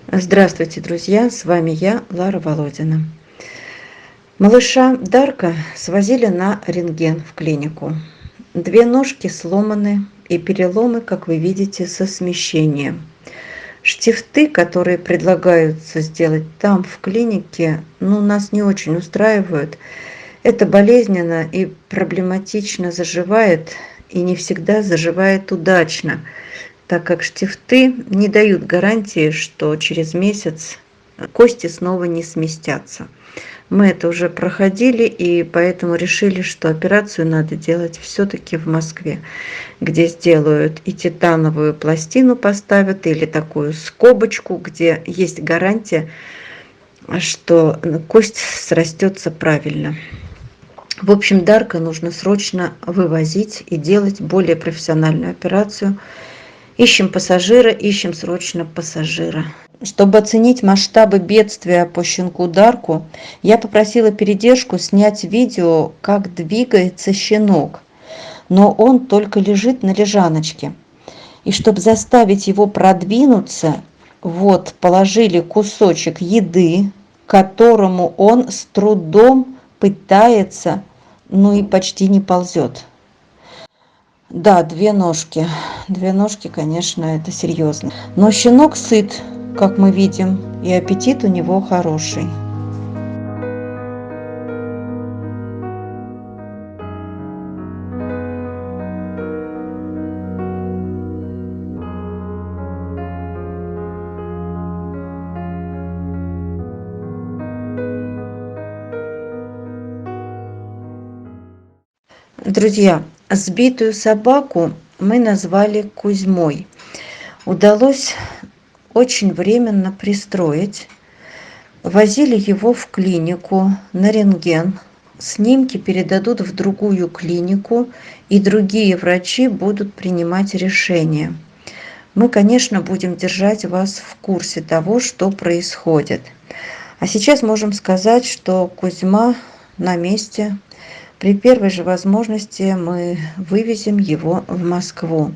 Здравствуйте, друзья! С вами я, Лара Володина. Малыша Дарка свозили на рентген в клинику. Две ножки сломаны и переломы, как вы видите, со смещением. Штифты, которые предлагаются сделать там, в клинике, нас не очень устраивают. Это болезненно и проблематично заживает, и не всегда заживает удачно, так как штифты не дают гарантии, что через месяц кости снова не сместятся. Мы это уже проходили, и поэтому решили, что операцию надо делать все-таки в Москве, где сделают и титановую пластину поставят, или такую скобочку, где есть гарантия, что кость срастется правильно. В общем, Дарка нужно срочно вывозить и делать более профессиональную операцию. Ищем пассажира, ищем срочно пассажира. Чтобы оценить масштабы бедствия по щенку Дарку, я попросила передержку снять видео, как двигается щенок, но он только лежит на лежаночке. И чтобы заставить его продвинуться, положили кусочек еды, к которому он с трудом пытается, и почти не ползет. Да, две ножки. Две ножки, конечно, это серьезно. Но щенок сыт, как мы видим, и аппетит у него хороший. Друзья, сбитую собаку мы назвали Кузьмой. Удалось очень временно пристроить. Возили его в клинику на рентген. Снимки передадут в другую клинику, и другие врачи будут принимать решения. Мы, конечно, будем держать вас в курсе того, что происходит. А сейчас можем сказать, что Кузьма на месте. При первой же возможности мы вывезем его в Москву.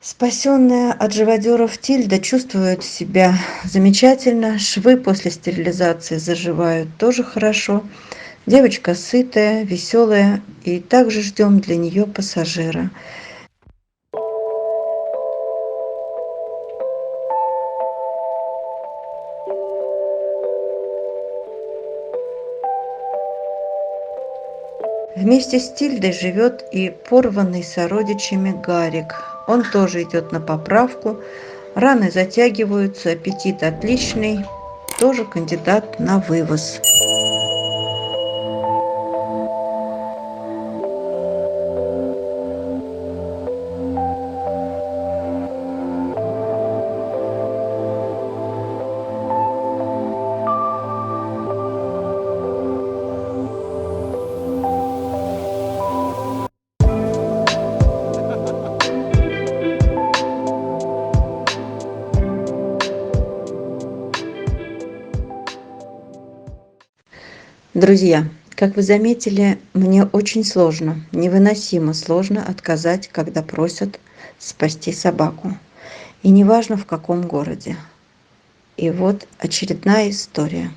Спасенная от живодеров Тильда чувствует себя замечательно. Швы после стерилизации заживают тоже хорошо. Девочка сытая, веселая, и также ждем для нее пассажира. Вместе с Тильдой живет и порванный сородичами Гарик. Он тоже идет на поправку. Раны затягиваются, аппетит отличный. Тоже кандидат на вывоз. Друзья, как вы заметили, мне очень невыносимо сложно отказать, когда просят спасти собаку. и неважно в каком городе. И вот очередная история.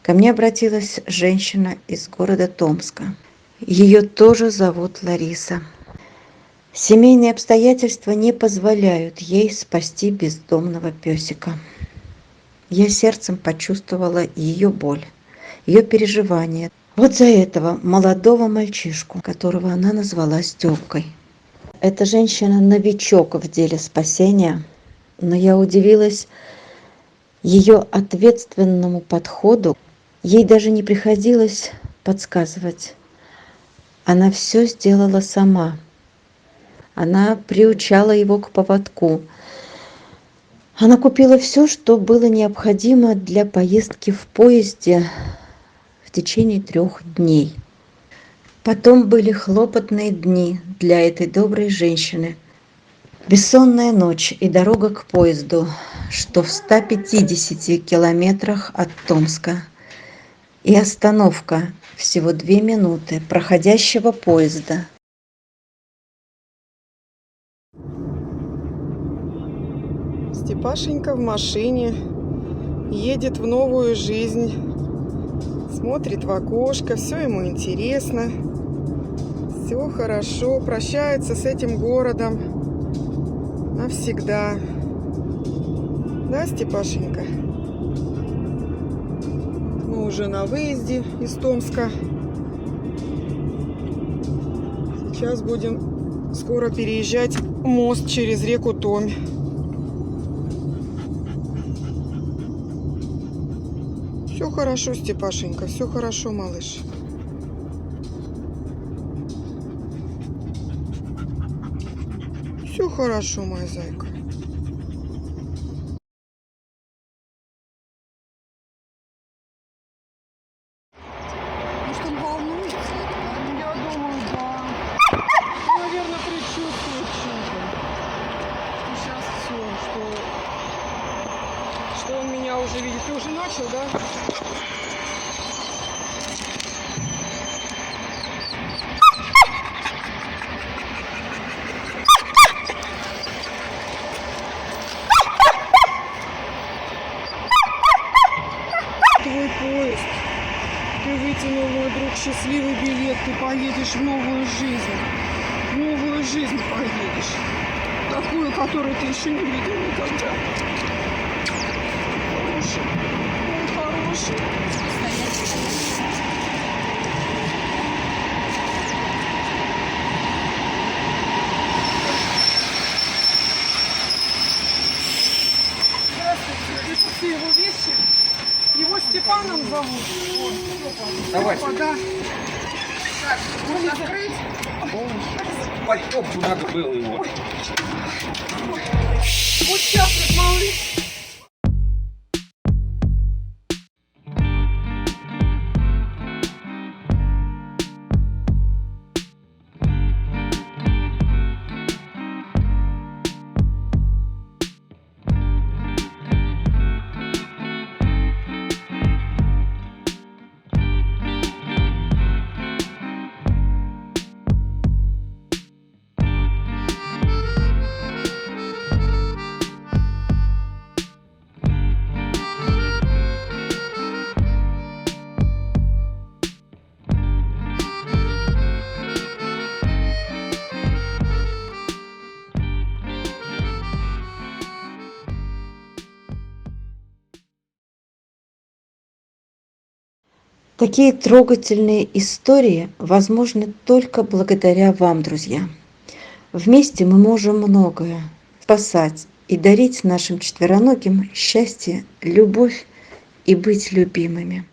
Ко мне обратилась женщина из города Томска. Ее тоже зовут Лариса. Семейные обстоятельства не позволяют ей спасти бездомного песика. Я сердцем почувствовала ее боль, ее переживания. Вот за этого молодого мальчишку, которого она назвала Степкой. Эта женщина новичок в деле спасения, но я удивилась ее ответственному подходу. Ей даже не приходилось подсказывать. Она все сделала сама. Она приучала его к поводку. Она купила все, что было необходимо для поездки в поезде в течение 3 дней. Потом были хлопотные дни для этой доброй женщины. Бессонная ночь и дорога к поезду, что в 150 километрах от Томска. И остановка всего 2 минуты проходящего поезда. Степашенька в машине едет в новую жизнь, смотрит в окошко, все ему интересно, все хорошо, прощается с этим городом навсегда. Да, Степашенька? Мы уже на выезде из Томска. Сейчас будем скоро переезжать мост через реку Томь. Все хорошо, Степашенька, все хорошо, малыш. Все хорошо, моя зайка. Может, он волнуется? Я думаю, да. Ну, наверное, предчувствует что-то. Что сейчас все, что он меня уже видит. Ты уже начал, да? Твой поезд. Ты вытянул, мой друг, счастливый билет. Ты поедешь в новую жизнь. В новую жизнь поедешь. Такую, которую ты еще не видел никогда. Хороший. Ой, хороший. Здравствуйте. Это все его вещи. Его Степаном зовут. Вот, Степа. Давай. Степа, да. Так, можно открыть? Пальтовку надо было его. Вот сейчас, малыш. Такие трогательные истории возможны только благодаря вам, друзья. Вместе мы можем многое спасать и дарить нашим четвероногим счастье, любовь и быть любимыми.